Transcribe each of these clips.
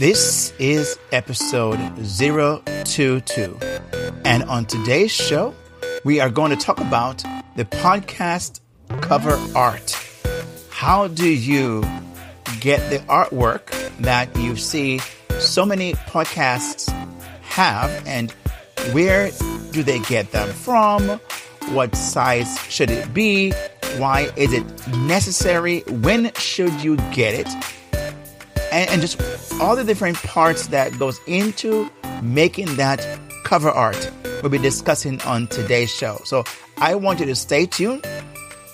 This is episode 022. And on today's show, we are going to talk about the podcast cover art. How do you get the artwork that you see so many podcasts have, and where do they get them from? What size should it be? Why is it necessary? When should you get it? And just all the different parts that goes into making that cover art we'll be discussing on today's show. So I want you to stay tuned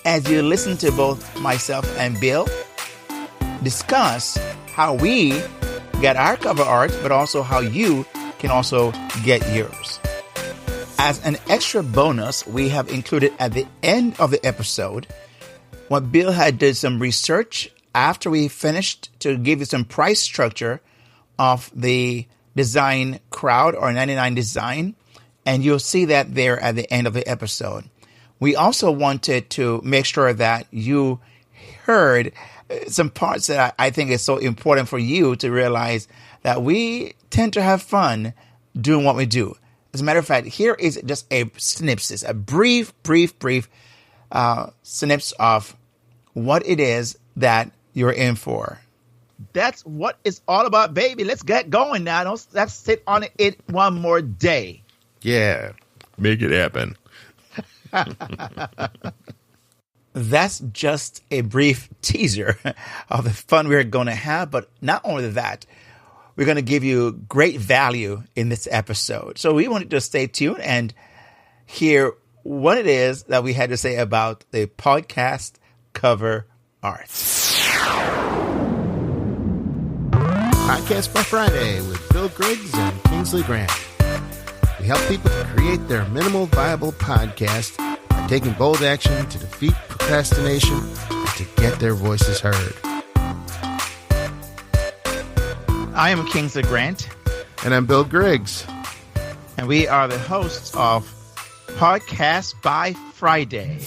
as you listen to both myself and Bill discuss how we get our cover art, but also how you can also get yours. As an extra bonus, we have included at the end of the episode what Bill had did some research after we finished to give you some price structure of the design crowd or 99 design. And you'll see that there at the end of the episode. We also wanted to make sure that you heard some parts that I think is so important for you to realize that we tend to have fun doing what we do. As a matter of fact, here is just a synopsis, a brief synopsis of what it is that you're in for. That's what it's all about, baby. Let's get going now. Let's sit on it one more day. Yeah, make it happen. That's just a brief teaser of the fun we're going to have. But not only that, we're going to give you great value in this episode. So we wanted to stay tuned and hear what it is that we had to say about the podcast cover art. Podcast by Friday with Bill Griggs and Kingsley Grant. We help people to create their minimal viable podcast by taking bold action to defeat procrastination and to get their voices heard. I am Kingsley Grant. And I'm Bill Griggs. And we are the hosts of Podcast by Friday.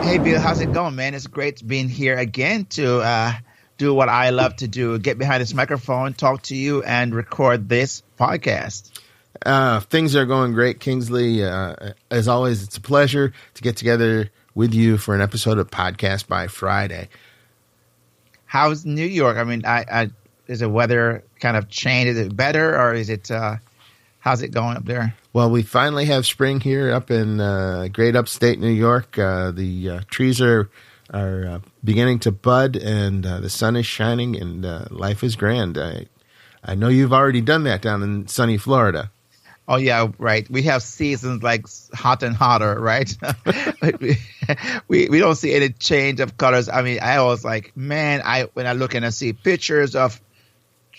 Hey, Bill, how's it going, man? It's great being here again to do what I love to do, get behind this microphone, talk to you, and record this podcast. Things are going great, Kingsley. As always, it's a pleasure to get together with you for an episode of Podcast by Friday. How's New York? I mean, is the weather kind of changed? Is it better, or is it? How's it going up there? Well, we finally have spring here up in great upstate New York. The trees are beginning to bud, and the sun is shining, and life is grand. I know you've already done that down in sunny Florida. Oh, yeah, right. We have seasons like hot and hotter, right? we don't see any change of colors. I mean, I always like, man, when I look and I see pictures of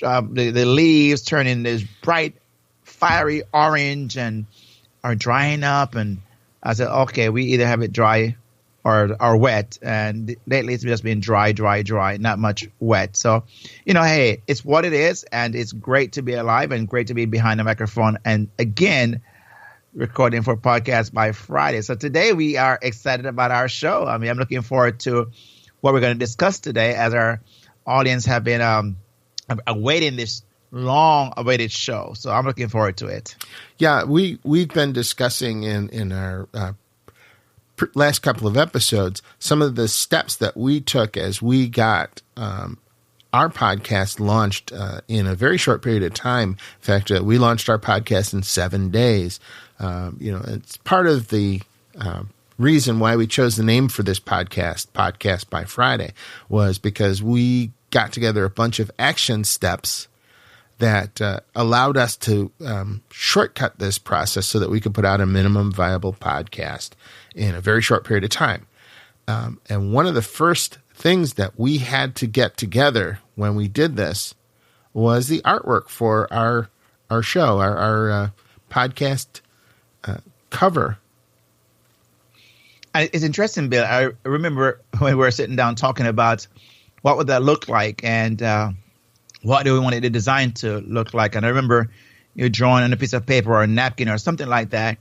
the leaves turning this bright, fiery orange and are drying up. And I said, okay, we either have it dry or wet. And lately it's just been dry, not much wet. So, hey, it's what it is. And it's great to be alive and great to be behind the microphone. And again, recording for Podcast by Friday. So today we are excited about our show. I mean, I'm looking forward to what we're going to discuss today, as our audience have been awaiting this long-awaited show. So I'm looking forward to it. Yeah, we've been discussing in our last couple of episodes some of the steps that we took as we got our podcast launched in a very short period of time. In fact, we launched our podcast in 7 days. It's part of the reason why we chose the name for this Podcast by Friday, was because we got together a bunch of action steps that allowed us to shortcut this process so that we could put out a minimum viable podcast in a very short period of time. And one of the first things that we had to get together when we did this was the artwork for our show, our podcast cover. It's interesting, Bill. I remember when we were sitting down talking about what would that look like, and what do we want the design to look like. And I remember you drawing on a piece of paper or a napkin or something like that,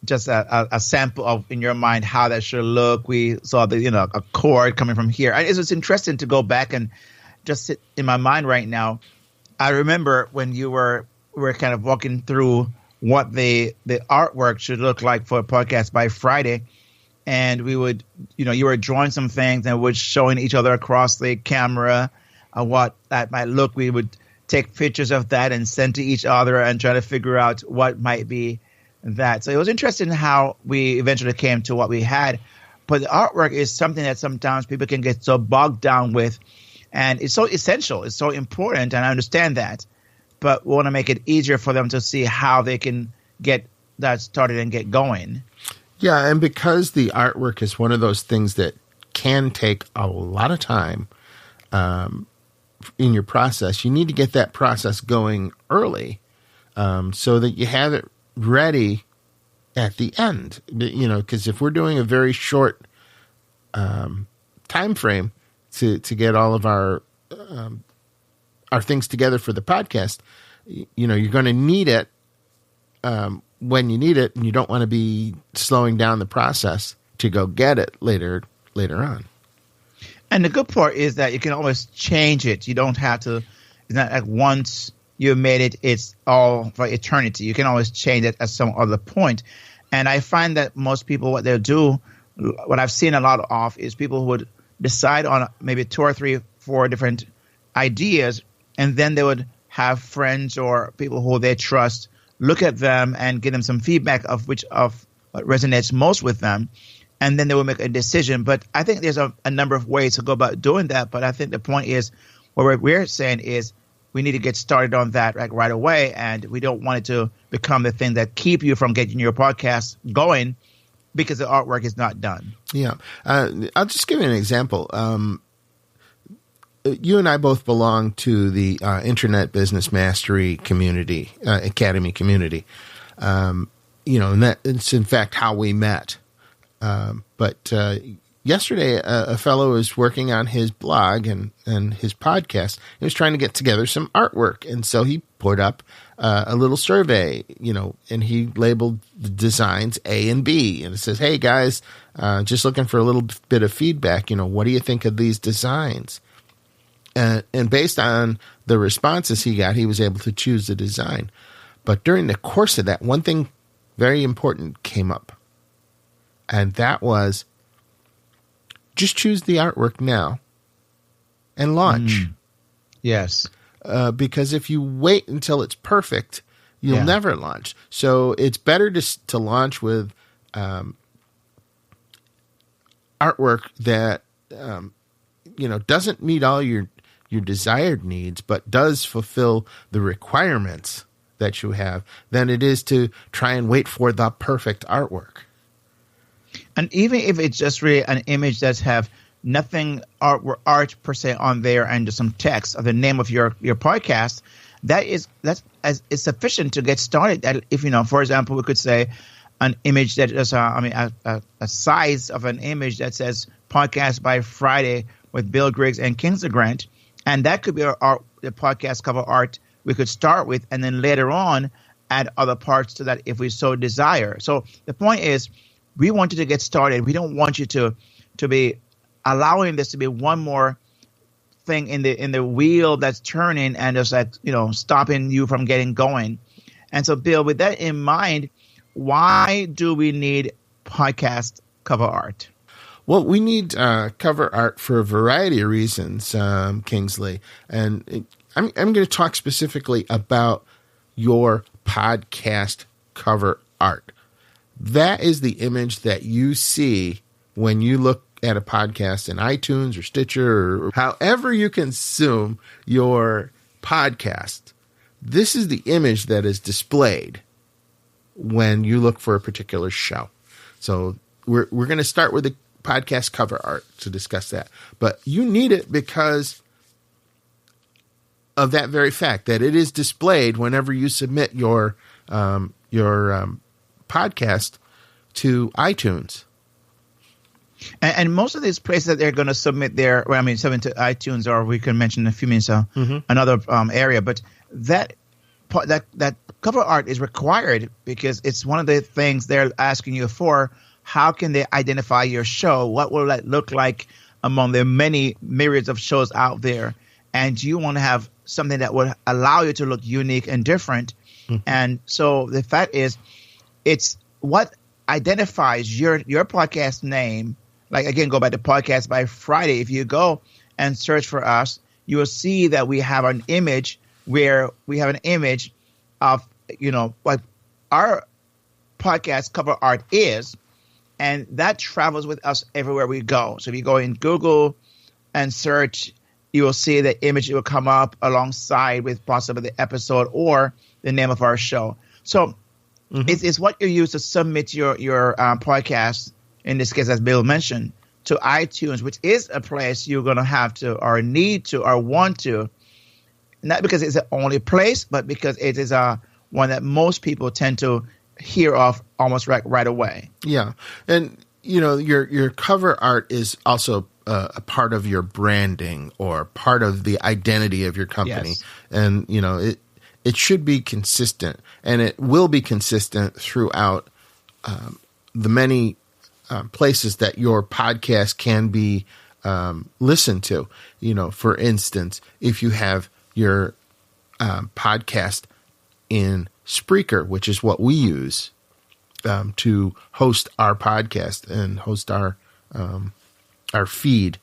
just a sample of, in your mind, how that should look. We saw a cord coming from here. It's just interesting to go back and just sit in my mind right now, I remember when we were kind of walking through what the artwork should look like for a podcast by Friday. And we would, you were drawing some things and we're showing each other across the camera what that might look. We would take pictures of that and send to each other and try to figure out what might be that. So it was interesting how we eventually came to what we had. But the artwork is something that sometimes people can get so bogged down with. And it's so essential. It's so important. And I understand that. But we want to make it easier for them to see how they can get that started and get going. Yeah, and because the artwork is one of those things that can take a lot of time in your process, you need to get that process going early so that you have it ready at the end. Because if we're doing a very short time frame to get all of our things together for the podcast, you're going to need it when you need it, and you don't want to be slowing down the process to go get it later on. And the good part is that you can always change it. You don't have to. It's not like once you made it, it's all for eternity. You can always change it at some other point. And I find that most people, what they'll do, what I've seen a lot of, is people who would decide on maybe 2 or 3, 4 different ideas, and then they would have friends or people who they trust look at them and give them some feedback of what resonates most with them, and then they will make a decision. But I think there's a number of ways to go about doing that. But I think the point is, what we're saying is we need to get started on that right away, and we don't want it to become the thing that keep you from getting your podcast going because the artwork is not done. Yeah. I'll just give you an example. You and I both belong to the Internet Business Mastery community, Academy community. And that it's in fact how we met. But yesterday, a fellow was working on his blog and his podcast. He was trying to get together some artwork. And so he put up a little survey, and he labeled the designs A and B. And it says, hey, guys, just looking for a little bit of feedback. What do you think of these designs? And based on the responses he got, he was able to choose the design. But during the course of that, one thing very important came up. And that was just choose the artwork now and launch. Yes. Because if you wait until it's perfect, you'll never launch. So it's better to launch with artwork that doesn't meet all your desired needs, but does fulfill the requirements that you have, than it is to try and wait for the perfect artwork. And even if it's just really an image that have nothing art per se on there and just some text of the name of your podcast, that's sufficient to get started. If for example, we could say an image that is a size of an image that says "Podcast by Friday" with Bill Griggs and Kingsley Grant. And that could be the podcast cover art we could start with, and then later on add other parts to that if we so desire. So the point is, we want you to get started. We don't want you to be allowing this to be one more thing in the wheel that's turning and just stopping you from getting going. And so, Bill, with that in mind, why do we need podcast cover art? Well, we need cover art for a variety of reasons, Kingsley. And I'm going to talk specifically about your podcast cover art. That is the image that you see when you look at a podcast in iTunes or Stitcher or however you consume your podcast. This is the image that is displayed when you look for a particular show. So we're going to start with the podcast cover art to discuss that. But you need it because of that very fact that it is displayed whenever you submit your podcast to iTunes. And most of these places that they're going to submit submit to iTunes, or we can mention in a few minutes another area. But that cover art is required because it's one of the things they're asking you for. How can they identify your show? What will that look like among the many myriads of shows out there? and you want to have something that would allow you to look unique and different. And so the fact is, it's what identifies your podcast name. Like, again, go back to Podcast by Friday. If you go and search for us, you will see that we have an image where we have an image of, what our podcast cover art is, and that travels with us everywhere we go. So if you go in Google and search, you will see the image. It will come up alongside with possibly the episode or the name of our show. So it's what you use to submit your podcast, in this case, as Bill mentioned, to iTunes, which is a place you're going to have to or need to or want to, not because it's the only place, but because it is one that most people tend to hear of almost right away. Yeah. And, your cover art is also a part of your branding or part of the identity of your company. Yes. And, it should be consistent, and it will be consistent throughout the many places that your podcast can be listened to. For instance, if you have your podcast in Spreaker, which is what we use to host our podcast and host our feed,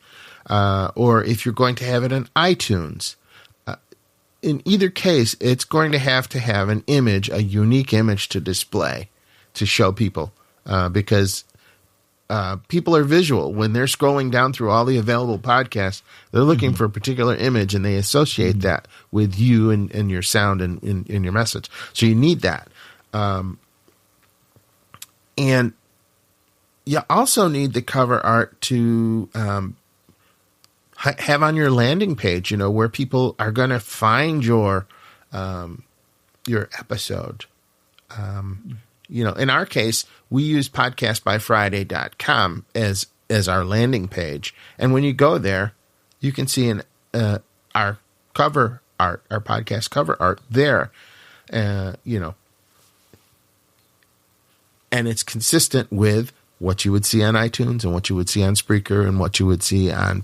or if you're going to have it in iTunes. In either case, it's going to have an image, a unique image to display, to show people, because people are visual. When they're scrolling down through all the available podcasts, they're looking for a particular image, and they associate that with you and your sound and in your message. So you need that. And you also need the cover art to have on your landing page, where people are going to find your episode. In our case, we use podcastbyfriday.com as our landing page. And when you go there, you can see our cover art, our podcast cover art there, and it's consistent with what you would see on iTunes and what you would see on Spreaker and what you would see on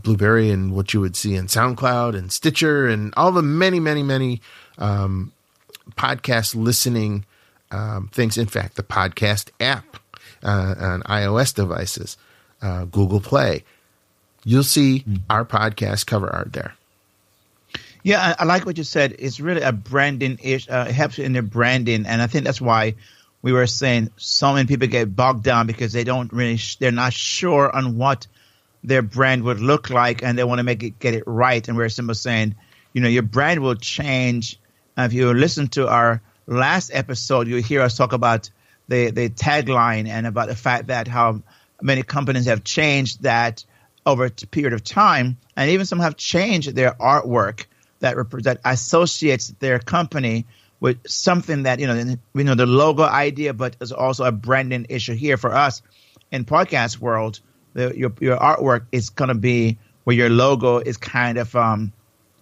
Blueberry and what you would see in SoundCloud and Stitcher and all the many, many, many podcast listening things. In fact, the podcast app on iOS devices, Google Play, you'll see our podcast cover art there. Yeah, I like what you said. It's really a branding issue. It helps you in the branding, and I think that's why we were saying so many people get bogged down because they don't really, they're not sure on what their brand would look like, and they want to get it right. And we're simply saying, your brand will change. If you listen to our last episode, you'll hear us talk about the tagline and about the fact that how many companies have changed that over a period of time, and even some have changed their artwork that associates their company with something that, we know the logo idea, but there's also a branding issue here for us in podcast world. Your artwork is going to be where your logo is kind of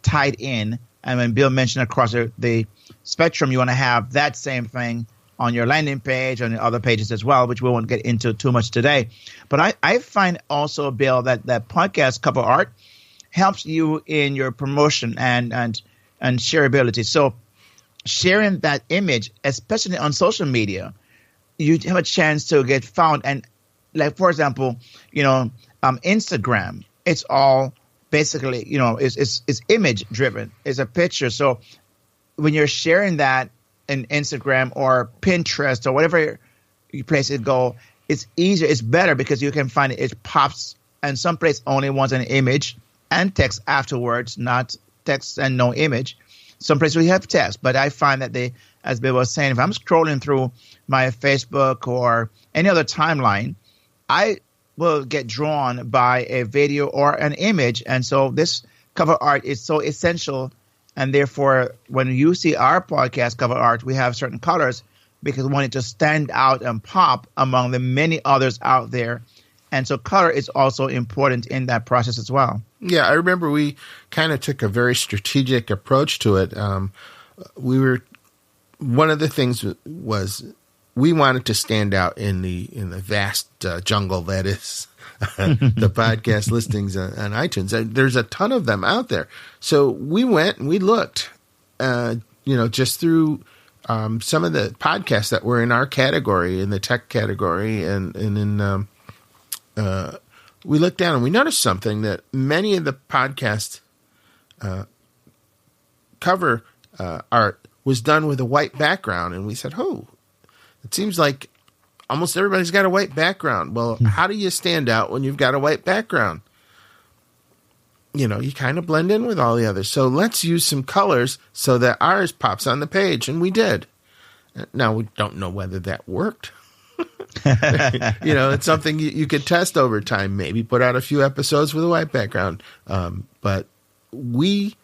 tied in. And when Bill mentioned across the spectrum, you want to have that same thing on your landing page, on the other pages as well, which we won't get into too much today. But I find also, Bill, that podcast cover art helps you in your promotion and shareability. So sharing that image, especially on social media, you have a chance to get found. And like, for example, Instagram, it's all basically, it's image driven. It's a picture. So when you're sharing that in Instagram or Pinterest or whatever place it go, it's easier. It's better because you can find it pops, and some place only wants an image and text afterwards, not text and no image. Some places we have text, but I find that as Bill was saying, if I'm scrolling through my Facebook or any other timeline, I will get drawn by a video or an image. And so this cover art is so essential. And therefore, when you see our podcast cover art, we have certain colors because we want it to stand out and pop among the many others out there. And so color is also important in that process as well. Yeah, I remember we kind of took a very strategic approach to it. One of the things was we wanted to stand out in the vast jungle that is the podcast listings on iTunes. There's a ton of them out there. So we went and we looked, just through some of the podcasts that were in our category, in the tech category, and in we looked down and we noticed something, that many of the podcast cover art was done with a white background. And we said, it seems like almost everybody's got a white background. Well, how do you stand out when you've got a white background? You kind of blend in with all the others. So let's use some colors so that ours pops on the page. And we did. Now, we don't know whether that worked. It's something you could test over time, maybe put out a few episodes with a white background. But we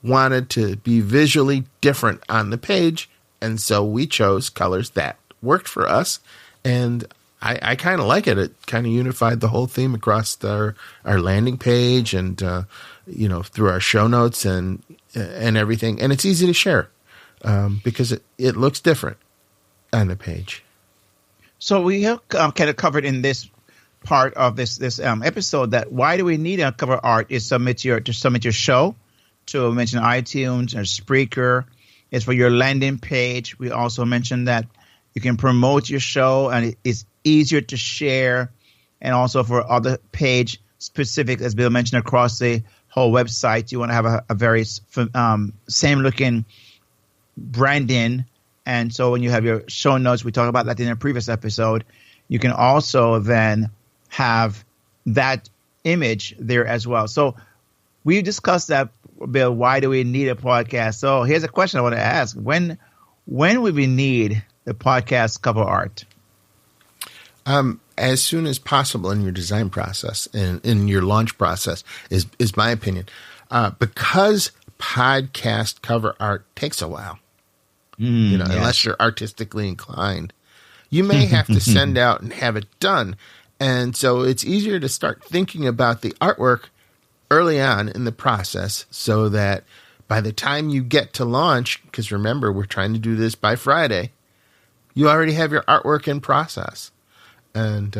wanted to be visually different on the page. And so we chose colors that worked for us. And I kind of like it. It kind of unified the whole theme across our landing page and, through our show notes and everything. And it's easy to share because it looks different on the page. So we have kind of covered in this part of this episode that why do we need a cover art is to submit your show to mention iTunes or Spreaker. It's for your landing page. We also mentioned that you can promote your show and it's easier to share, and also for other page specific, as Bill mentioned, across the whole website. You want to have a very same looking branding. And so when you have your show notes, we talked about that in a previous episode, you can also then have that image there as well. So we discussed that, Bill. Why do we need a podcast? So here's a question I want to ask. When would we need the podcast cover art? As soon as possible in your design process and in your launch process is my opinion. Because podcast cover art takes a while. Unless you're artistically inclined, you may have to send out and have it done. And so it's easier to start thinking about the artwork early on in the process so that by the time you get to launch, because remember, we're trying to do this by Friday, you already have your artwork in process. And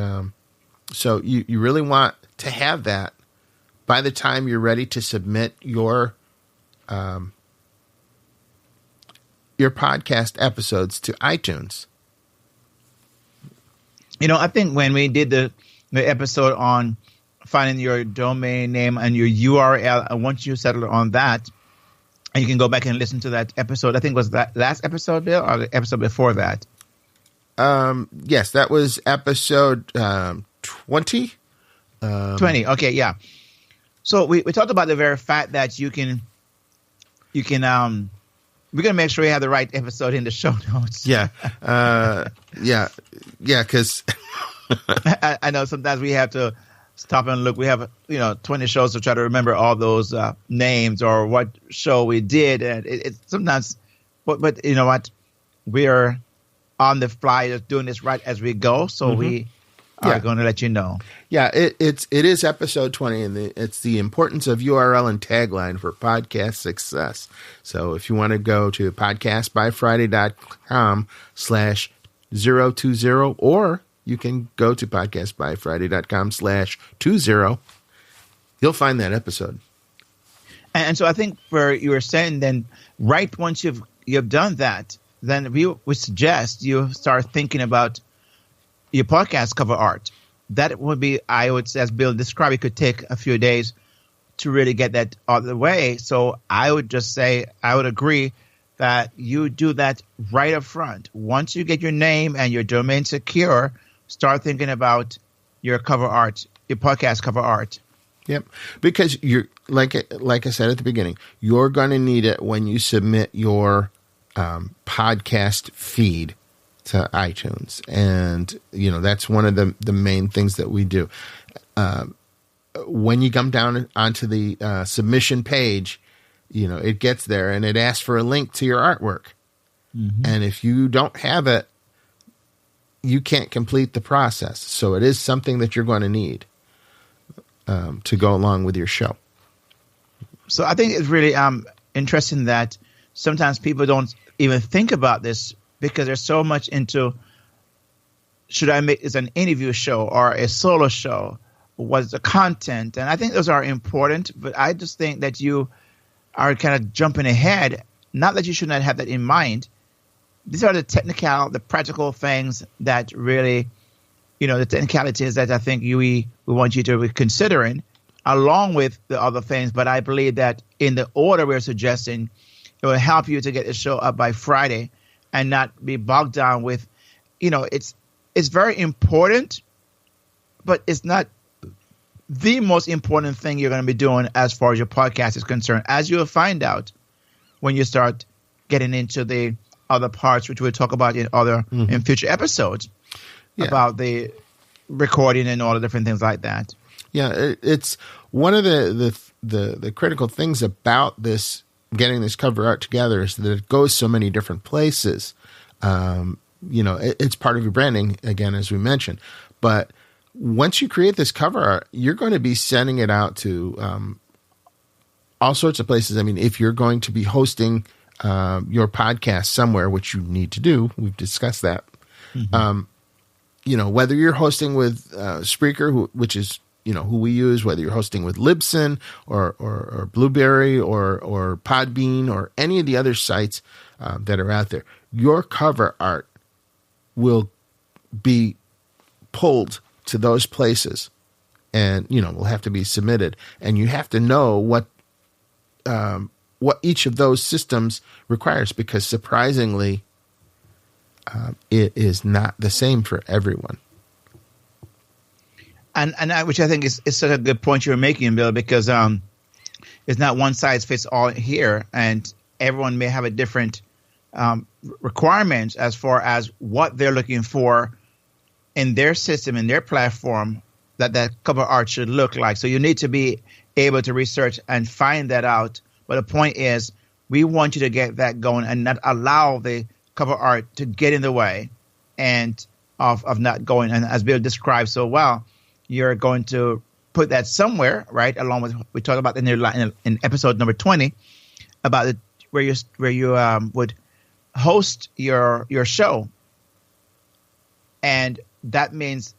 so you really want to have that by the time you're ready to submit your podcast episodes to iTunes. I think when we did the episode on finding your domain name and your URL, once you settle on that, and you can go back and listen to that episode. I think was that last episode, Bill, or the episode before that? Yes, that was episode 20. 20. Okay, yeah. So we talked about the very fact that you can we're going to make sure we have the right episode in the show notes. Yeah. Because I know sometimes we have to stop and look. We have, 20 shows to try to remember all those names or what show we did. And it's sometimes, but you know what? We are on the fly just doing this right as we go. So we are going to let you know. Yeah, it is episode 20, and it's the importance of URL and tagline for podcast success. So if you want to go to podcastbyfriday.com/020, or you can go to podcastbyfriday.com/20, you'll find that episode. And so I think where you were saying then, right once you've done that, then we would suggest you start thinking about your podcast cover art. That would be, I would say, as Bill described, it could take a few days to really get that out of the way. So I would just say, I would agree that you do that right up front. Once you get your name and your domain secure, start thinking about your cover art, your podcast cover art. Yep. Because you're like I said at the beginning, you're going to need it when you submit your podcast feed to iTunes. And, that's one of the main things that we do. When you come down onto the submission page, it gets there and it asks for a link to your artwork. Mm-hmm. And if you don't have it, you can't complete the process. So it is something that you're going to need to go along with your show. So I think it's really interesting that sometimes people don't even think about this because they're so much into, should I make this an interview show or a solo show was the content. And I think those are important, but I just think that you are kind of jumping ahead. Not that you should not have that in mind. These are the practical things that really, the technicalities that I think we want you to be considering, along with the other things. But I believe that in the order we're suggesting, it will help you to get the show up by Friday and not be bogged down with, it's very important, but it's not the most important thing you're going to be doing as far as your podcast is concerned, as you'll find out when you start getting into the other parts, which we'll talk about in future episodes about the recording and all the different things like that. Yeah, it's one of the critical things about this, getting this cover art together, is that it goes so many different places. It's part of your branding, again, as we mentioned. But once you create this cover art, you're going to be sending it out to all sorts of places. I mean, if you're going to be hosting your podcast somewhere, which you need to do, we've discussed that. Whether you're hosting with Spreaker, which is who we use, whether you're hosting with Libsyn or Blueberry or Podbean or any of the other sites that are out there, your cover art will be pulled to those places, and will have to be submitted, and you have to know what each of those systems requires, because surprisingly, it is not the same for everyone. And which I think is such a good point you're making, Bill, because it's not one size fits all here, and everyone may have a different requirements as far as what they're looking for in their system, in their platform, that cover art should look like. So you need to be able to research and find that out. But the point is, we want you to get that going and not allow the cover art to get in the way and of not going. And as Bill described so well, you're going to put that somewhere, right? Along with we talked about in episode number 20 about where you would host your show, and that means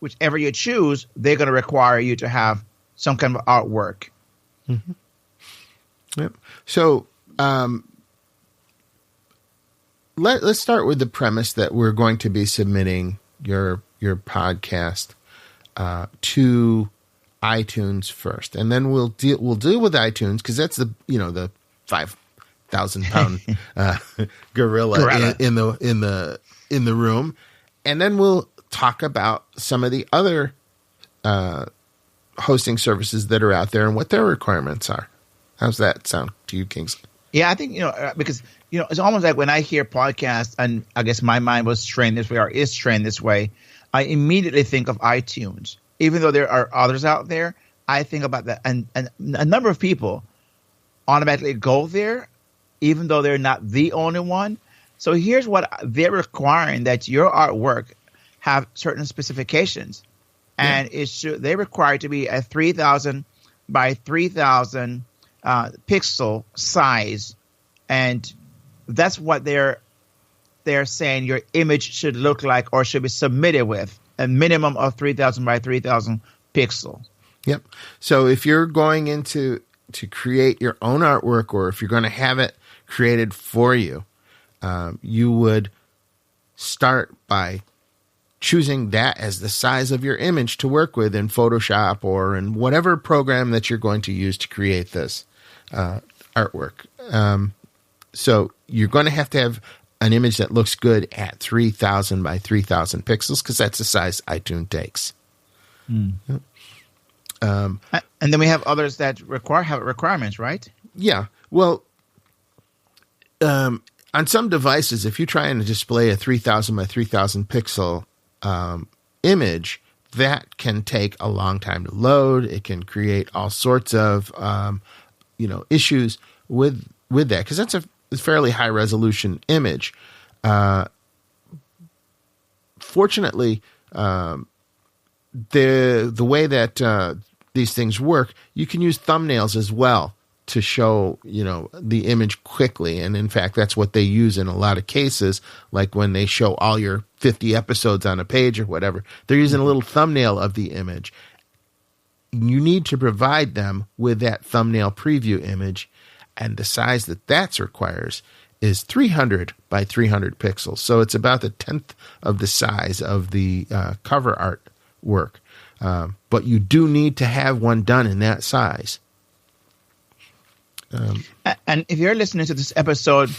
whichever you choose, they're going to require you to have some kind of artwork. Mm-hmm. Yep. So let's start with the premise that we're going to be submitting your podcast to iTunes first, and then we'll deal with iTunes, because that's the 5,000-pound gorilla in the room, and then we'll talk about some of the other hosting services that are out there and what their requirements are. How's that sound to you, Kingsley? Yeah, I think because it's almost like when I hear podcasts, and I guess my mind was trained this way or is trained this way, I immediately think of iTunes. Even though there are others out there, I think about that. And a number of people automatically go there, even though they're not the only one. So here's what they're requiring, that your artwork have certain specifications. And they require it to be a 3,000 by 3,000 pixel size. And that's what they're saying your image should look like or should be submitted with, a minimum of 3,000 by 3,000 pixels. Yep. So if you're going to create your own artwork, or if you're going to have it created for you, you would start by choosing that as the size of your image to work with in Photoshop or in whatever program that you're going to use to create this artwork. So you're going to have an image that looks good at 3,000 by 3,000 pixels, because that's the size iTunes takes. Yep. And then we have others that have requirements, right? Yeah. Well, on some devices, if you try and display a 3,000 by 3,000 pixel image, that can take a long time to load. It can create all sorts of issues with that, because that's a fairly high resolution image. Fortunately, the way that these things work, you can use thumbnails as well to show the image quickly, and in fact, that's what they use in a lot of cases. Like when they show all your 50 episodes on a page or whatever, they're using a little thumbnail of the image. you need to provide them with that thumbnail preview image, and the size that requires is 300 by 300 pixels. So it's about the 10th of the size of the cover art work. But you do need to have one done in that size. And if you're listening to this episode,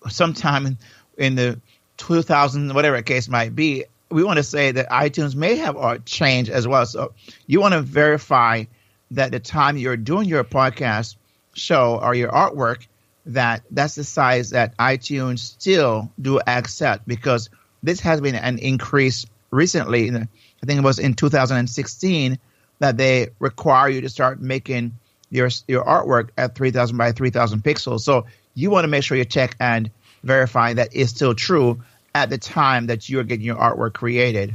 sometime in the 2000s, whatever the case might be, we want to say that iTunes may have art change as well. So you want to verify that the time you're doing your podcast show or your artwork, that's the size that iTunes still do accept, because this has been an increase recently. I think it was in 2016 that they require you to start making your artwork at 3,000 by 3,000 pixels. So you want to make sure you check and verify that is still true at the time that you're getting your artwork created.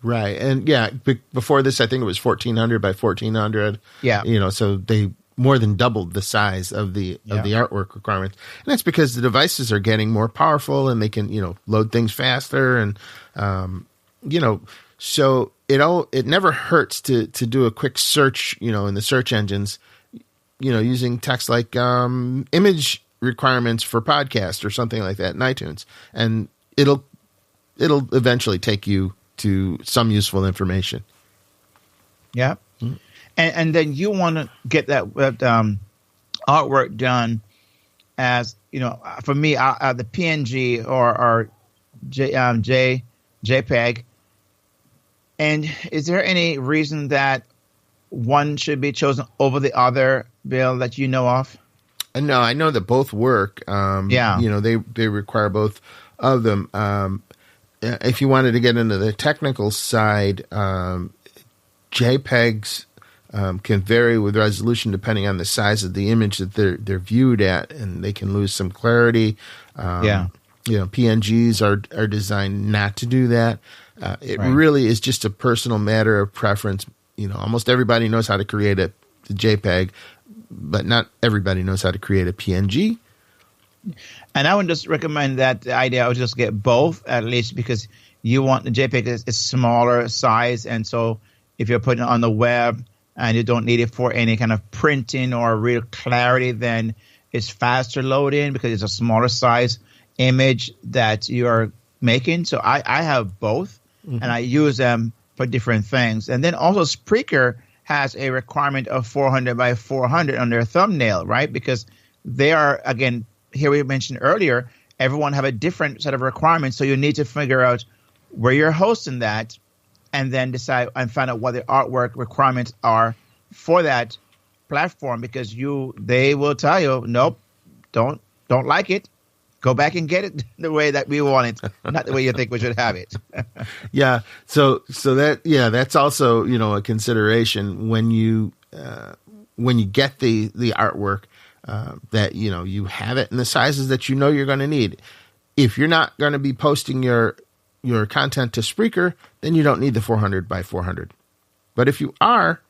Right. And before this, I think it was 1,400 by 1,400. Yeah. So they more than doubled the size of the artwork requirements. And that's because the devices are getting more powerful and they can, load things faster. And, so it never hurts to do a quick search, in the search engines, using text like image requirements for podcast or something like that in iTunes. And it'll eventually take you to some useful information. Yeah. Mm-hmm. And then you want to get that artwork done as, for me, the PNG or JPEG. And is there any reason that one should be chosen over the other, Bill, that you know of? No, I know that both work. They require both of them. If you wanted to get into the technical side, JPEGs can vary with resolution depending on the size of the image that they're viewed at, and they can lose some clarity. PNGs are designed not to do that. It really is just a personal matter of preference. Almost everybody knows how to create a JPEG, but not everybody knows how to create a PNG. And I would just recommend that the idea would just get both, at least, because you want the JPEG is smaller size, and so if you're putting it on the web and you don't need it for any kind of printing or real clarity, then it's faster loading because it's a smaller size image that you're making. So I have both, and I use them for different things. And then also Spreaker has a requirement of 400 by 400 on their thumbnail, right? Because they are, again, here we mentioned earlier, everyone have a different set of requirements. So you need to figure out where you're hosting that and then decide and find out what the artwork requirements are for that platform, because they will tell you, nope, don't like it. Go back and get it the way that we want it, not the way you think we should have it. Yeah. So that's also, a consideration when you get the artwork, that, you have it in the sizes that you're going to need. If you're not going to be posting your content to Spreaker, then you don't need the 400 by 400. But if you are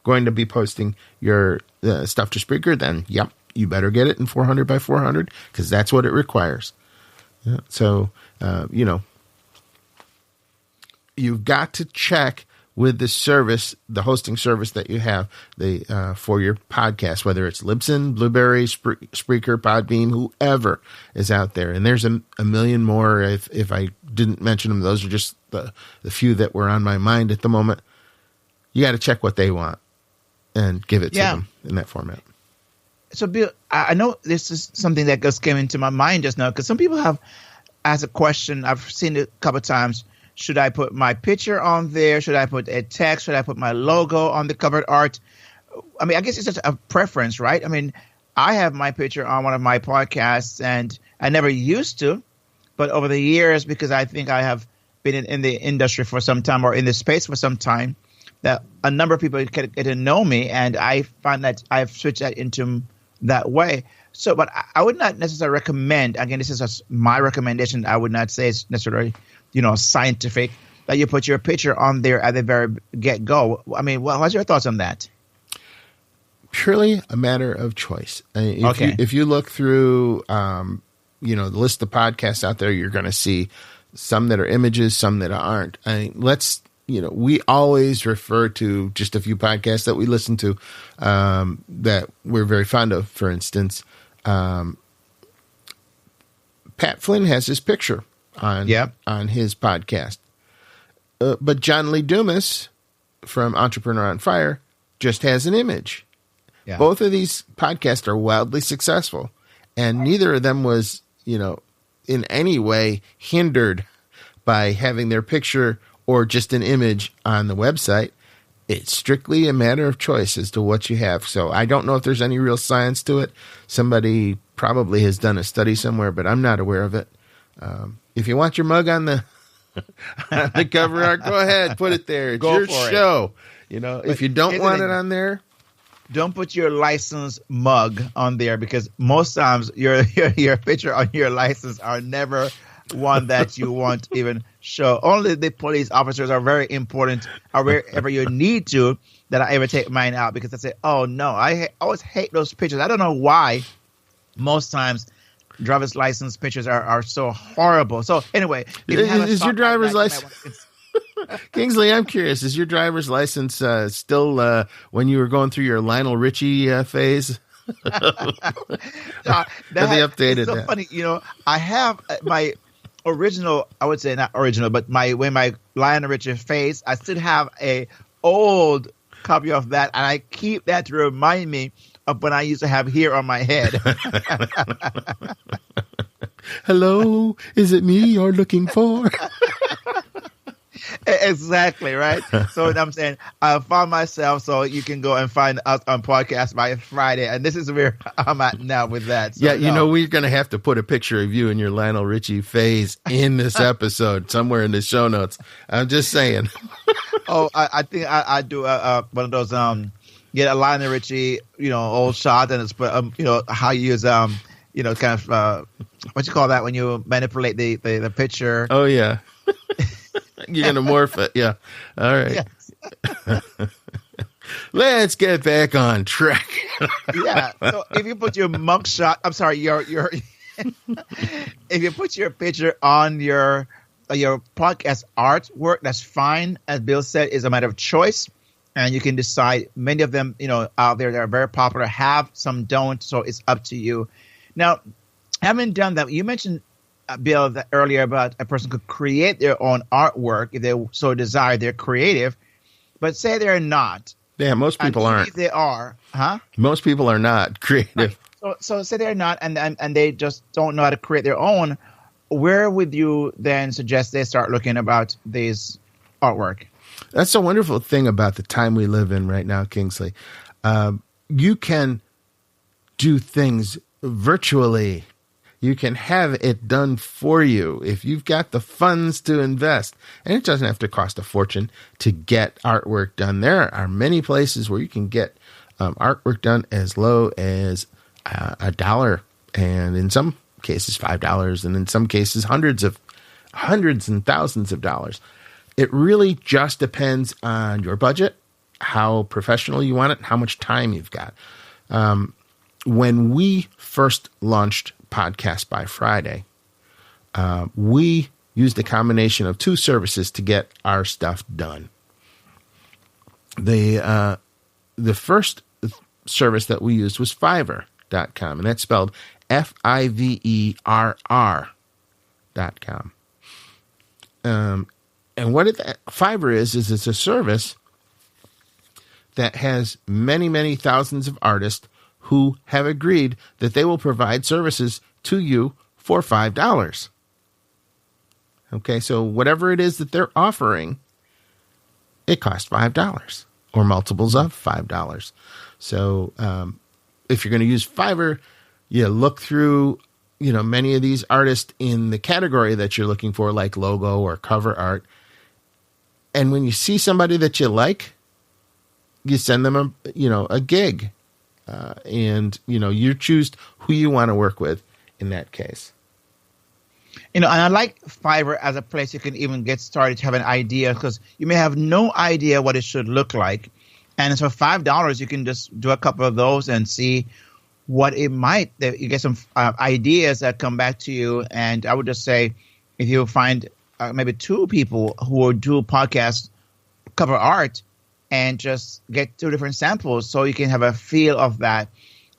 going to be posting your stuff to Spreaker, then yep, you better get it in 400 by 400 because that's what it requires. Yeah. So, you've got to check with the service, the hosting service that you have for your podcast, whether it's Libsyn, Blueberry, Spreaker, Podbean, whoever is out there. And there's a million more. If I didn't mention them, those are just the few that were on my mind at the moment. You got to check what they want and give it to them in that format. So, Bill, I know this is something that just came into my mind just now, because some people have asked a question. I've seen it a couple of times. Should I put my picture on there? Should I put a text? Should I put my logo on the cover art? I mean, I guess it's just a preference, right? I mean, I have my picture on one of my podcasts, and I never used to, but over the years, because I think I have been in the industry for some time or in the space for some time, that a number of people get to know me, and I find that I've switched that into that way. So, but I would not necessarily recommend, again, this is my recommendation. I would not say it's necessarily, scientific, that you put your picture on there at the very get-go. I mean, what's your thoughts on that? Purely a matter of choice. If you look through, the list of podcasts out there, you're going to see some that are images, some that aren't. Let's we always refer to just a few podcasts that we listen to that we're very fond of. For instance, Pat Flynn has his picture on his podcast. But John Lee Dumas from Entrepreneur on Fire just has an image. Yeah. Both of these podcasts are wildly successful, and neither of them was, in any way hindered by having their picture or just an image on the website. It's strictly a matter of choice as to what you have. So I don't know if there's any real science to it. Somebody probably has done a study somewhere, but I'm not aware of it. If you want your mug on the cover art, go ahead, put it there. It's your show. If you don't want it on there, don't put your license mug on there, because most times your picture on your license are never one that you want to even show. Only the police officers are very important, or wherever you need to, that I ever take mine out, because I say, oh no, I always hate those pictures. I don't know why. Most times driver's license pictures are so horrible. So anyway, is your driver's license Kingsley, I'm curious, is your driver's license still when you were going through your Lionel Richie phase? Have they updated so that? Funny, I have my original, I would say not original, but my Lionel Richie phase, I still have a old copy of that, and I keep that to remind me of when I used to have hair on my head. Hello, is it me you're looking for? Exactly, right? So I'm saying I found myself, so you can go and find us on podcast by Friday, and this is where I'm at now with that. So, we're going to have to put a picture of you in your Lionel Richie phase in this episode somewhere in the show notes. I'm just saying. I think I do one of those get a Lionel Richie old shot, and it's how you use kind of what you call that when you manipulate the picture. Oh yeah. You're going to morph it. Yeah. All right. Yes. Let's get back on track. Yeah. So if you put your mugshot, I'm sorry, your if you put your picture on your podcast artwork, that's fine. As Bill said, it's a matter of choice. And you can decide. Many of them, out there that are very popular have, some don't. So it's up to you. Now, having done that, you mentioned, Bill, that earlier about a person could create their own artwork if they so desire. They're creative, but say they're not. Yeah, most people aren't. If they are, huh? Most people are not creative. Right. So say they're not, and they just don't know how to create their own. Where would you then suggest they start looking about these artwork? That's the wonderful thing about the time we live in right now, Kingsley. You can do things virtually. You can have it done for you if you've got the funds to invest. And it doesn't have to cost a fortune to get artwork done. There are many places where you can get artwork done as low as $1, and in some cases $5, and in some cases hundreds and thousands of dollars. It really just depends on your budget, how professional you want it, how much time you've got. When we first launched Podcast by Friday, we used a combination of two services to get our stuff done. The first service that we used was Fiverr.com, and that's spelled Fiverr.com. And what Fiverr is it's a service that has many, many thousands of artists who have agreed that they will provide services to you for $5. Okay, so whatever it is that they're offering, it costs $5 or multiples of $5. So if you're going to use Fiverr, you look through, many of these artists in the category that you're looking for, like logo or cover art. And when you see somebody that you like, you send them a gig. And you choose who you want to work with in that case. And I like Fiverr as a place you can even get started to have an idea, because you may have no idea what it should look like. And so $5, you can just do a couple of those and see what it might. You get some ideas that come back to you. And I would just say, if you find maybe two people who will do podcasts cover art and just get 2 different samples so you can have a feel of that.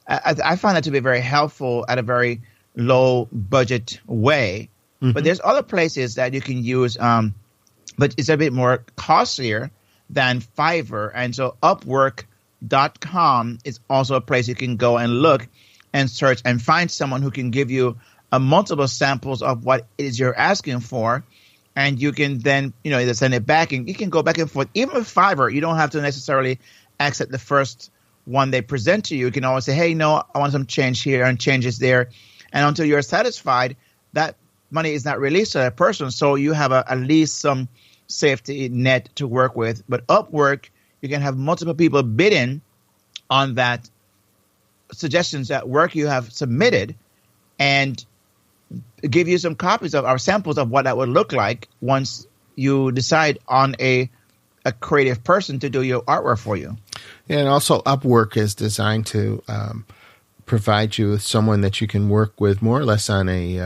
I find that to be very helpful at a very low budget way. Mm-hmm. But there's other places that you can use, but it's a bit more costlier than Fiverr. And so Upwork.com is also a place you can go and look and search and find someone who can give you multiple samples of what it is you're asking for. And you can then, either send it back, and you can go back and forth. Even with Fiverr, you don't have to necessarily accept the first one they present to you. You can always say, hey, no, I want some change here and changes there. And until you're satisfied, that money is not released to that person. So you have at least some safety net to work with. But Upwork, you can have multiple people bidding on that suggestions, that work you have submitted, and give you some copies of our samples of what that would look like once you decide on a creative person to do your artwork for you. And also Upwork is designed to provide you with someone that you can work with more or less on a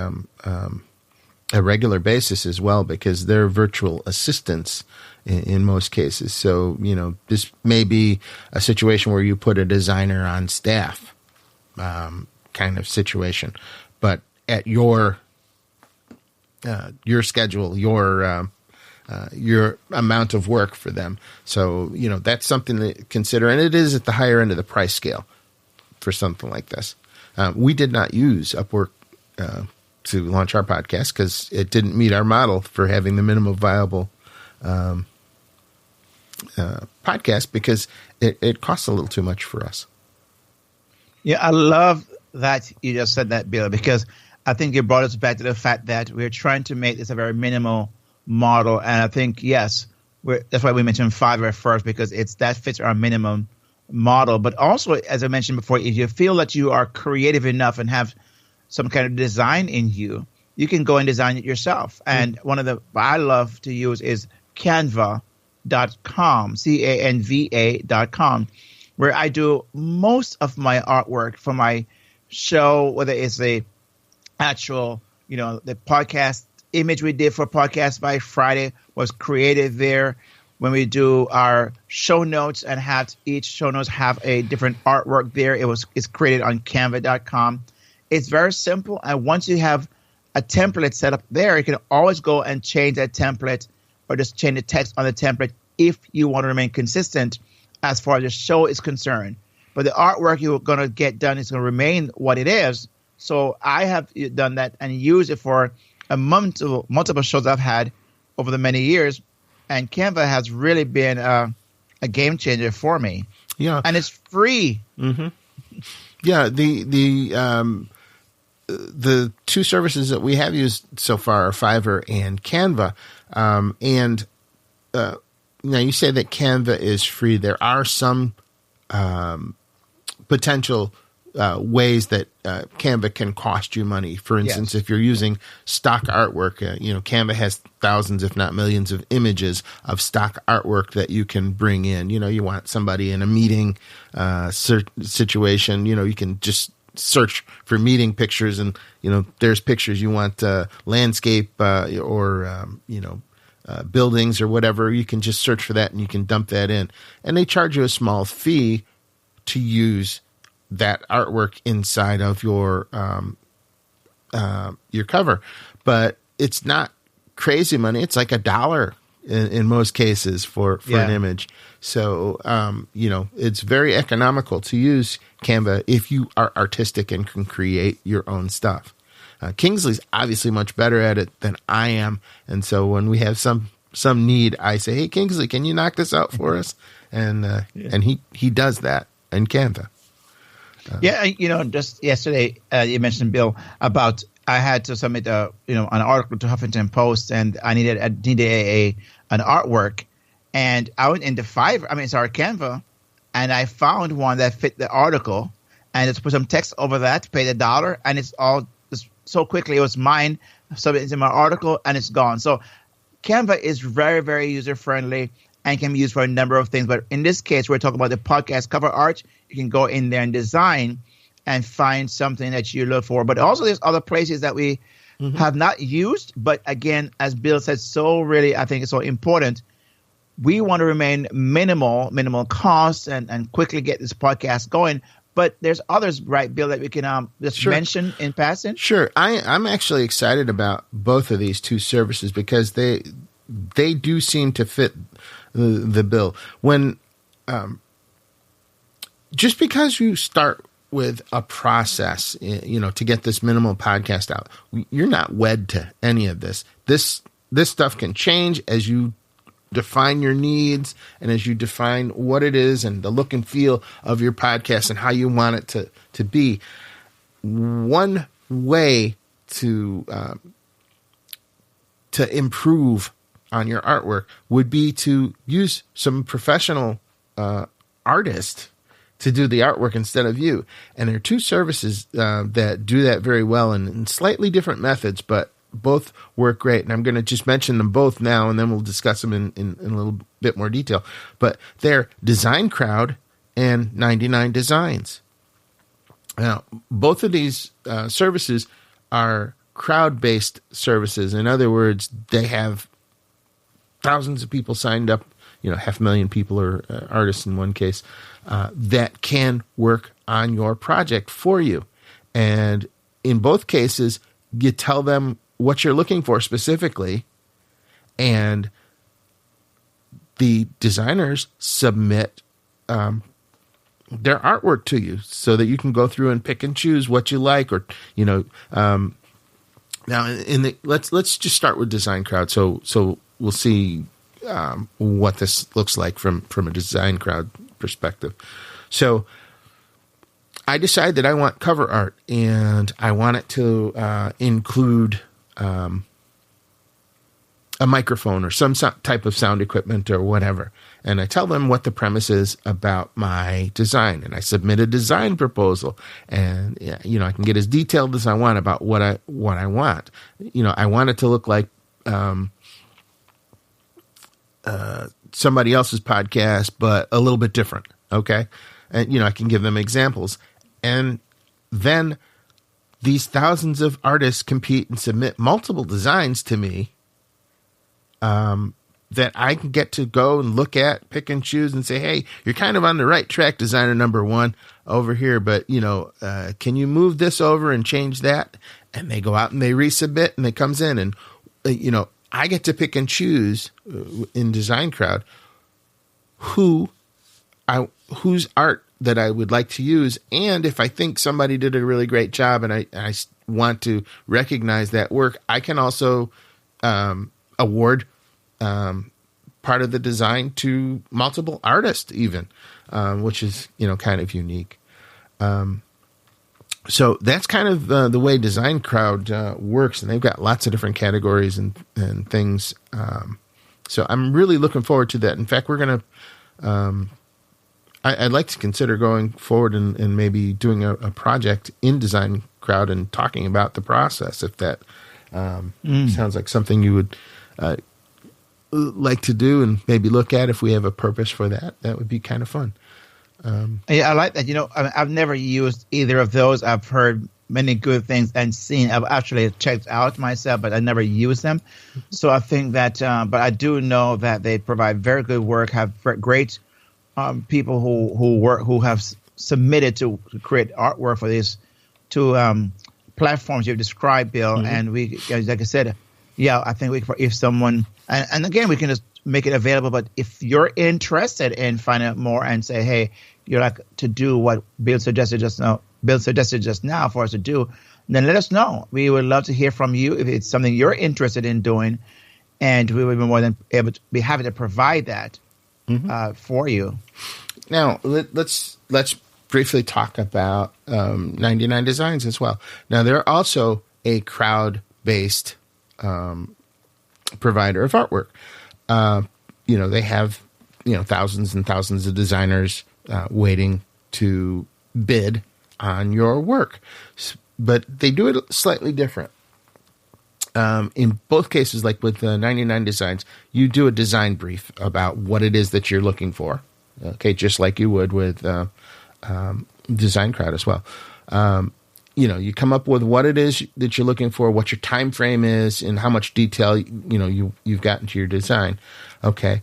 regular basis as well, because they're virtual assistants in most cases. So, this may be a situation where you put a designer on staff kind of situation, but at your schedule, your amount of work for them. So, that's something to consider. And it is at the higher end of the price scale for something like this. We did not use Upwork to launch our podcast because it didn't meet our model for having the minimum viable podcast, because it costs a little too much for us. Yeah, I love that you just said that, Bill, because I think it brought us back to the fact that we're trying to make this a very minimal model. And I think, yes, that's why we mentioned Fiverr first, because that fits our minimum model. But also, as I mentioned before, if you feel that you are creative enough and have some kind of design in you, you can go and design it yourself. And one of the I love to use is Canva.com, Canva.com, where I do most of my artwork for my show, whether it's the actual, the podcast image we did for Podcast by Friday was created there. When we do our show notes and have each show notes have a different artwork there, it's created on Canva.com. It's very simple. And once you have a template set up there, you can always go and change that template or just change the text on the template if you want to remain consistent as far as the show is concerned. But the artwork you're going to get done is going to remain what it is. So I have done that and used it for multiple shows I've had over the many years. And Canva has really been a game changer for me. Yeah. And it's free. Mm-hmm. Yeah. The 2 services that we have used so far are Fiverr and Canva. Now you say that Canva is free. There are some potential ways that Canva can cost you money. For instance, if you're using stock artwork, Canva has thousands, if not millions, of images of stock artwork that you can bring in. You want somebody in a meeting situation, you can just search for meeting pictures, and there's pictures you want, landscape or buildings or whatever. You can just search for that and you can dump that in, and they charge you a small fee to use that artwork inside of your cover. But it's not crazy money. It's like $1 in most cases for an image. So, it's very economical to use Canva if you are artistic and can create your own stuff. Kingsley's obviously much better at it than I am. And so when we have some need, I say, hey, Kingsley, can you knock this out for us? And he does that in Canva. Just yesterday you mentioned, Bill, about I had to submit an article to Huffington Post, and I needed an artwork, and I went into Canva, and I found one that fit the article, and just put some text over that, paid $1, and it's all just so quickly. It was mine, submitted in my article, and it's gone. So Canva is very, very user friendly and can be used for a number of things. But in this case, we're talking about the podcast cover art. You can go in there and design and find something that you look for. But also there's other places that we have not used. But again, as Bill said, I think it's so important. we want to remain minimal costs and quickly get this podcast going. But there's others, right, Bill, that we can just mention in passing? Sure. I'm actually excited about both of these two services because they do seem to fit the bill. When just because you start with a process, to get this minimal podcast out, you're not wed to any of this. This stuff can change as you define your needs and as you define what it is and the look and feel of your podcast and how you want it to be. One way to improve on your artwork would be to use some professional artist to do the artwork instead of you. And there are two services that do that very well in slightly different methods, but both work great. And I'm going to just mention them both now, and then we'll discuss them in a little bit more detail. But they're Design Crowd and 99 Designs. Now, both of these services are crowd-based services. In other words, they have thousands of people signed up, 500,000 people or artists in one case, that can work on your project for you. And in both cases, you tell them what you're looking for specifically, and the designers submit their artwork to you so that you can go through and pick and choose what you like, or now let's just start with Design Crowd. So we'll see what this looks like from a Design Crowd perspective. So I decide that I want cover art, and I want it to include a microphone or some type of sound equipment or whatever. And I tell them what the premise is about my design, and I submit a design proposal, and I can get as detailed as I want about what I want. I want it to look like somebody else's podcast, but a little bit different. Okay. And, I can give them examples, and then these thousands of artists compete and submit multiple designs to me that I can get to go and look at, pick and choose, and say, hey, you're kind of on the right track, designer number one over here, but, can you move this over and change that? And they go out and they resubmit, and it comes in, and, I get to pick and choose in Design Crowd whose art that I would like to use. And if I think somebody did a really great job and I want to recognize that work, I can also award part of the design to multiple artists even, which is, kind of unique. So that's kind of the way Design Crowd works, and they've got lots of different categories and things. So I'm really looking forward to that. In fact, we're going to I'd like to consider going forward and maybe doing a project in Design Crowd and talking about the process, if that sounds like something you would like to do and maybe look at if we have a purpose for that. That would be kind of fun. Yeah, I like that. I've never used either of those. I've heard many good things and seen. I've actually checked out myself, but I never used them. So I think that, but I do know that they provide very good work, have great people who have submitted to create artwork for these two platforms you've described, Bill. Mm-hmm. And we, like I said, I think if someone, and again, we can just make it available. But if you're interested in finding out more and say, hey, you'd like to do what Bill suggested just now for us to do, then let us know. We would love to hear from you if it's something you're interested in doing, and we would be more than able to be happy to provide that for you. Now, let's briefly talk about 99 Designs as well. Now, they're also a crowd-based provider of artwork. They have, thousands and thousands of designers waiting to bid on your work, but they do it slightly different. In both cases, like with 99 Designs, you do a design brief about what it is that you're looking for. Okay, just like you would with Design Crowd as well. You come up with what it is that you're looking for, what your time frame is, and how much detail you've got into your design. Okay,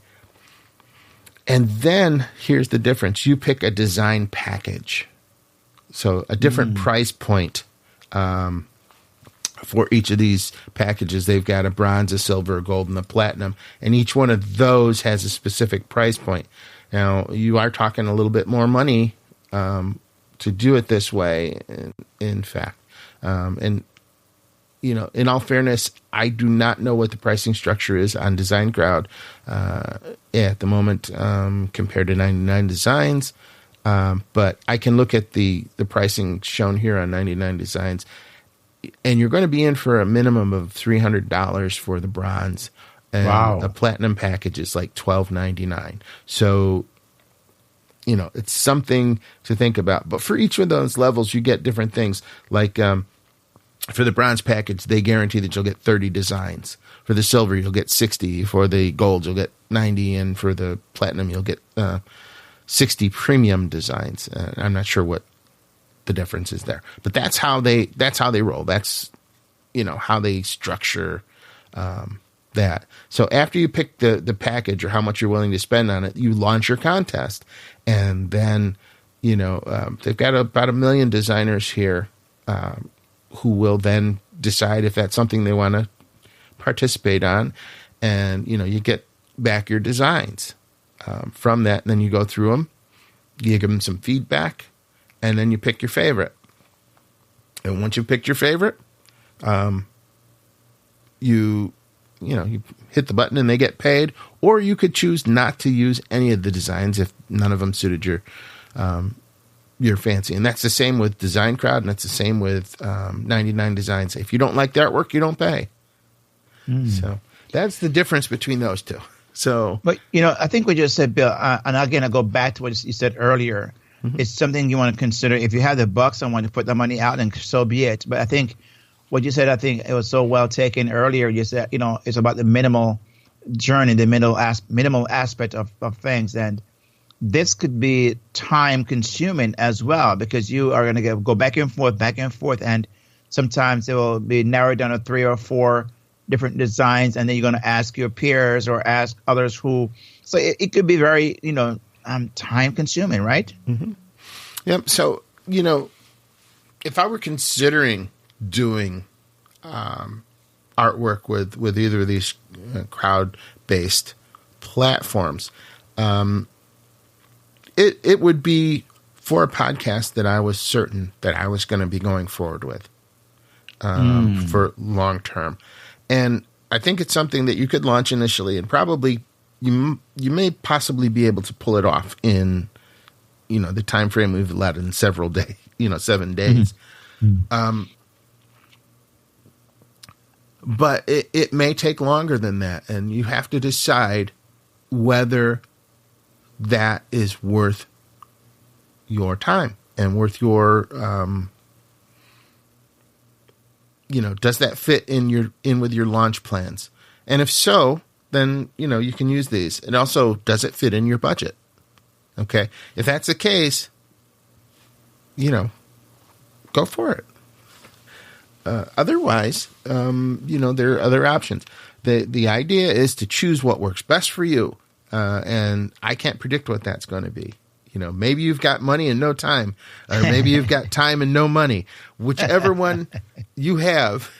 And then here's the difference. You pick a design package. So a different price point for each of these packages. They've got a bronze, a silver, a gold, and a platinum. And each one of those has a specific price point. Now, you are talking a little bit more money to do it this way, in fact. And, you know, in all fairness, I do not know what the pricing structure is on Design Crowd at the moment compared to 99 Designs. But I can look at the pricing shown here on 99 Designs, and you're going to be in for a minimum of $300 for the bronze. And wow. The platinum package is like $12.99. So, you know, it's something to think about. But for each of those levels, you get different things. Like for the bronze package, they guarantee that you'll get 30 designs. For the silver, you'll get 60. For the gold, you'll get 90. And for the platinum, you'll get 60 premium designs. I'm not sure what the difference is there, but that's how they roll. That's, you know, how they structure that. So after you pick the package or how much you're willing to spend on it, you launch your contest, and then, you know, they've got about 1 million designers here who will then decide if that's something they want to participate on, and, you know, you get back your designs from that, and then you go through them, you give them some feedback, and then you pick your favorite. And once you've picked your favorite, you hit the button and they get paid, or you could choose not to use any of the designs if none of them suited your fancy. And that's the same with Design Crowd, and that's the same with 99 Designs. If you don't like the artwork, you don't pay. So that's the difference between those two. So, but, you know, I think what you just said, Bill, and again, I go back to what you said earlier. It's something you want to consider. If you have the bucks and want to put the money out, and so be it. But I think what you said, I think it was so well taken earlier. You said, you know, it's about the minimal journey, the minimal aspect of things. And this could be time consuming as well, because you are going to go back and forth. And sometimes it will be narrowed down to 3 or 4 different designs. And then you're going to ask your peers or ask others so it could be very, you know, time consuming, right? Yep. So, you know, if I were considering doing artwork with either of these crowd-based platforms, it would be for a podcast that I was certain that I was going to be going forward with for long term. And I think it's something that you could launch initially, and probably you may possibly be able to pull it off in, you know, the time frame we've allowed in 7 days. But it may take longer than that, and you have to decide whether that is worth your time and worth your, you know, does that fit in with your launch plans? And if so, then, you know, you can use these. And also, does it fit in your budget? Okay. If that's the case, you know, go for it. Otherwise, you know, there are other options. The idea is to choose what works best for you. And I can't predict what that's going to be. You know, maybe you've got money and no time, or maybe you've got time and no money. Whichever one you have,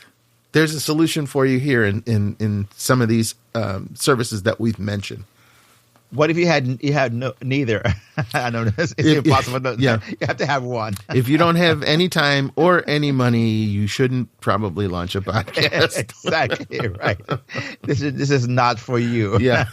there's a solution for you here in some of these services that we've mentioned. What if you had neither? I know it's impossible. Yeah. You have to have one. If you don't have any time or any money, you shouldn't probably launch a podcast. Exactly right. This is not for you. Yeah.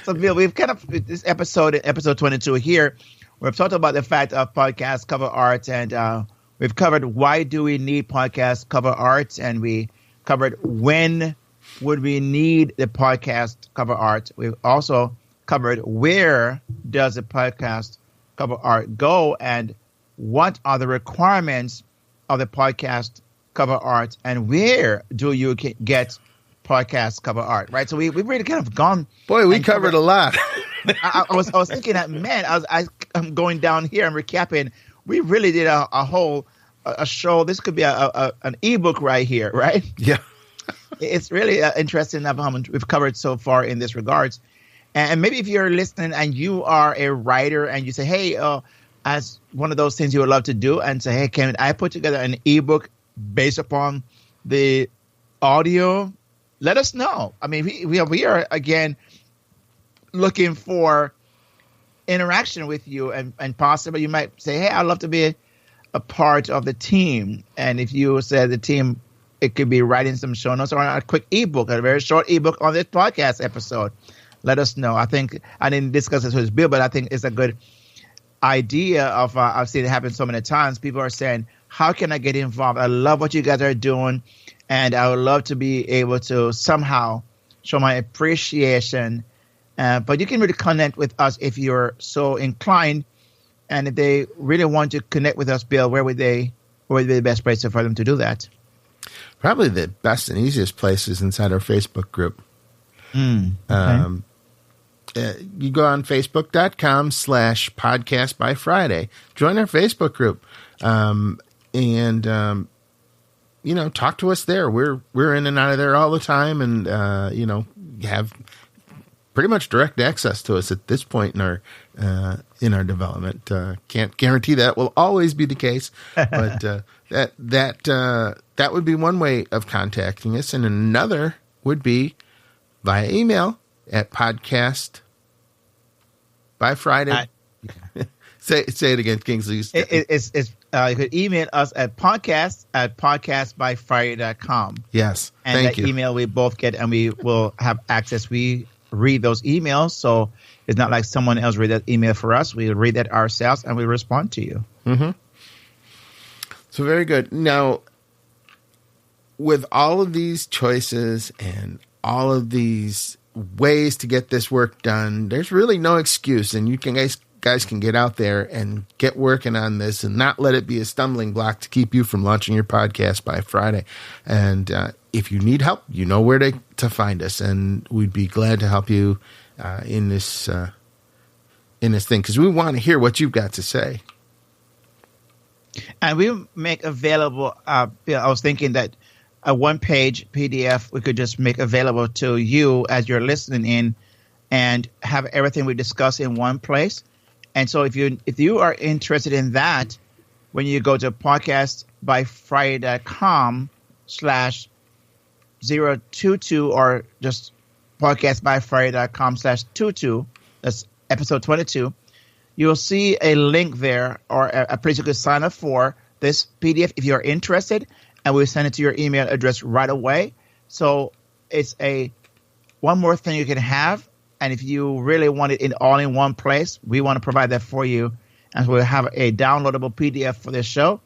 So, Bill, we've kind of this episode 22 here. We've talked about the fact of podcast cover art, and we've covered why do we need podcast cover art, and we covered when would we need the podcast cover art. We've also covered where does the podcast cover art go, and what are the requirements of the podcast cover art, and where do you get podcast cover art, right? So we've really kind of gone. Boy, we covered a lot. I was thinking that, man, I'm going down here and recapping. We really did a whole show. This could be an ebook right here, right? Yeah. It's really interesting how much we've covered so far in this regards. And maybe if you're listening and you are a writer and you say, hey, as one of those things you would love to do, and say, hey, can I put together an ebook based upon the audio? Let us know. I mean, we are, again, looking for interaction with you, and possibly you might say, hey, I'd love to be a part of the team. And if you say the team, it could be writing some show notes or a quick ebook, a very short ebook on this podcast episode. Let us know. I think I didn't discuss this with Bill, but I think it's a good idea of I've seen it happen so many times. People are saying, how can I get involved? I love what you guys are doing, and I would love to be able to somehow show my appreciation. But you can really connect with us if you're so inclined. And if they really want to connect with us, Bill, where would be the best place for them to do that? Probably the best and easiest place is inside our Facebook group. Okay. You go on facebook.com/podcast by Friday. Join our Facebook group. Talk to us there. We're in and out of there all the time, and have pretty much direct access to us at this point in our development. Can't guarantee that will always be the case, but that would be one way of contacting us, and another would be via email at podcast by Friday. Say it again, Kingsley. You could email us at podcastbyfriday.com. Yes, and thank you. Email we both get, and we will have access. We read those emails, so it's not like someone else read that email for us. We read that ourselves, and we respond to you. Mm-hmm. So very good. Now, with all of these choices and all of these ways to get this work done, there's really no excuse, and you guys can get out there and get working on this and not let it be a stumbling block to keep you from launching your podcast by Friday. And if you need help, you know where to find us, and we'd be glad to help you in this thing, because we want to hear what you've got to say. And we make available, I was thinking that a one-page PDF we could just make available to you as you're listening in, and have everything we discuss in one place. And so if you are interested in that, when you go to podcastbyfriday.com/022 or just podcastbyfriday.com/22, that's episode 22, you'll see a link there, or a place you could sign up for this PDF if you're interested, and we'll send it to your email address right away. So it's one more thing you can have. And if you really want it all in one place, we want to provide that for you. And we'll have a downloadable PDF for this show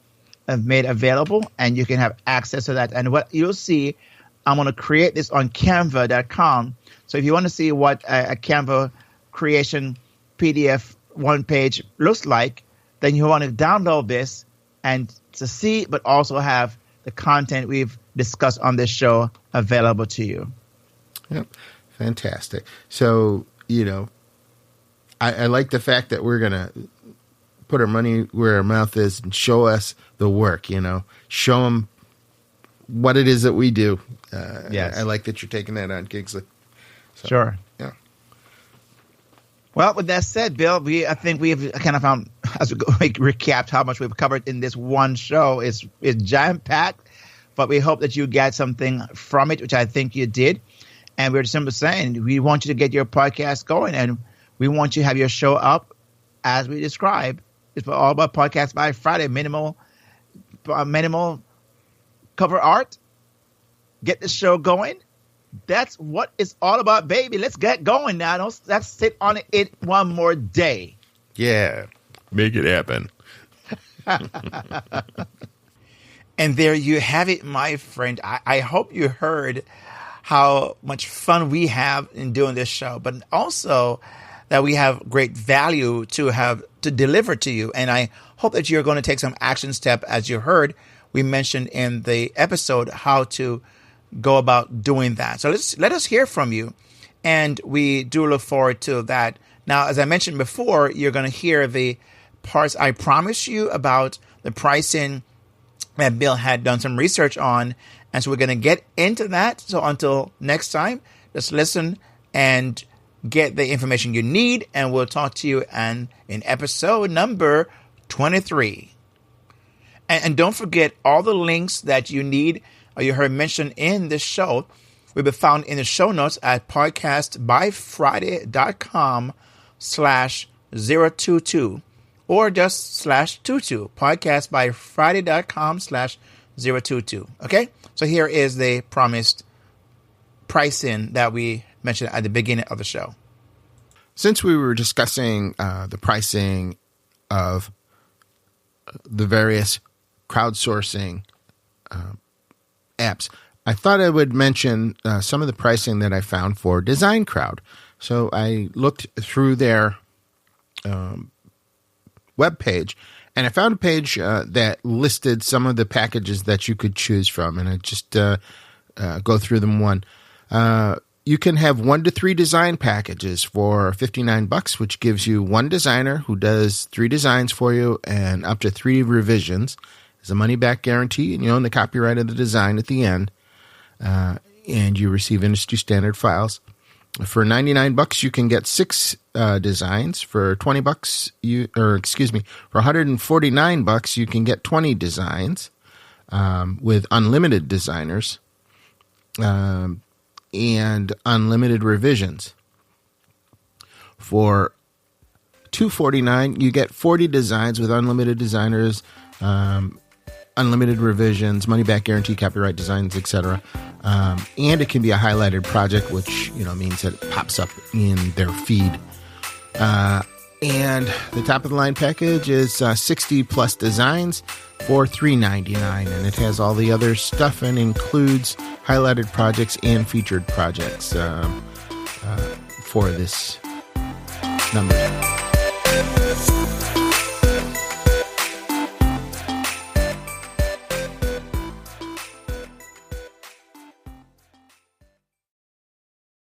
made available, and you can have access to that. And what you'll see, I'm going to create this on canva.com. So if you want to see what a Canva creation PDF one page looks like, then you want to download this and to see, but also have the content we've discussed on this show available to you. Yep. Fantastic. So, I like the fact that we're going to put our money where our mouth is and show us the work, show them what it is that we do. Yes. I like that you're taking that on, Kingsley. So, sure. Yeah. Well, with that said, Bill, I think we've kind of found, as we recapped how much we've covered in this one show. It's jam-packed, but we hope that you get something from it, which I think you did. And we're simply saying we want you to get your podcast going, and we want you to have your show up as we describe. It's all about Podcast by Friday, minimal cover art. Get the show going. That's what it's all about, baby. Let's get going now. Let's sit on it one more day. Yeah. Make it happen. And there you have it, my friend. I hope you heard how much fun we have in doing this show, but also that we have great value to deliver to you. And I hope that you're going to take some action step. As you heard, we mentioned in the episode how to go about doing that. So let us hear from you. And we do look forward to that. Now, as I mentioned before, you're going to hear the parts I promised you about the pricing that Bill had done some research on. And so we're going to get into that. So until next time, just listen and get the information you need, and we'll talk to you in episode number 23. And don't forget, all the links that you need or you heard mentioned in this show will be found in the show notes at podcastbyfriday.com/022 or just /22, podcastbyfriday.com/022. Okay? So here is the promised pricing that we mentioned at the beginning of the show. Since we were discussing the pricing of the various crowdsourcing apps, I thought I would mention some of the pricing that I found for Design Crowd. So I looked through their web page, and I found a page that listed some of the packages that you could choose from, and I just go through them one. You can have 1 to 3 design packages for $59, which gives you one designer who does 3 designs for you and up to 3 revisions. There's a money-back guarantee, and you own the copyright of the design at the end, and you receive industry standard files. For $99, you can get 6 designs. For $20, for $149, you can get 20 designs with unlimited designers. And unlimited revisions. For $249, you get 40 designs with unlimited designers, unlimited revisions, money-back guarantee, copyright designs, etc. And it can be a highlighted project, which means that it pops up in their feed. And the top-of-the-line package is 60-plus designs for $399, and it has all the other stuff and includes highlighted projects and featured projects for this number.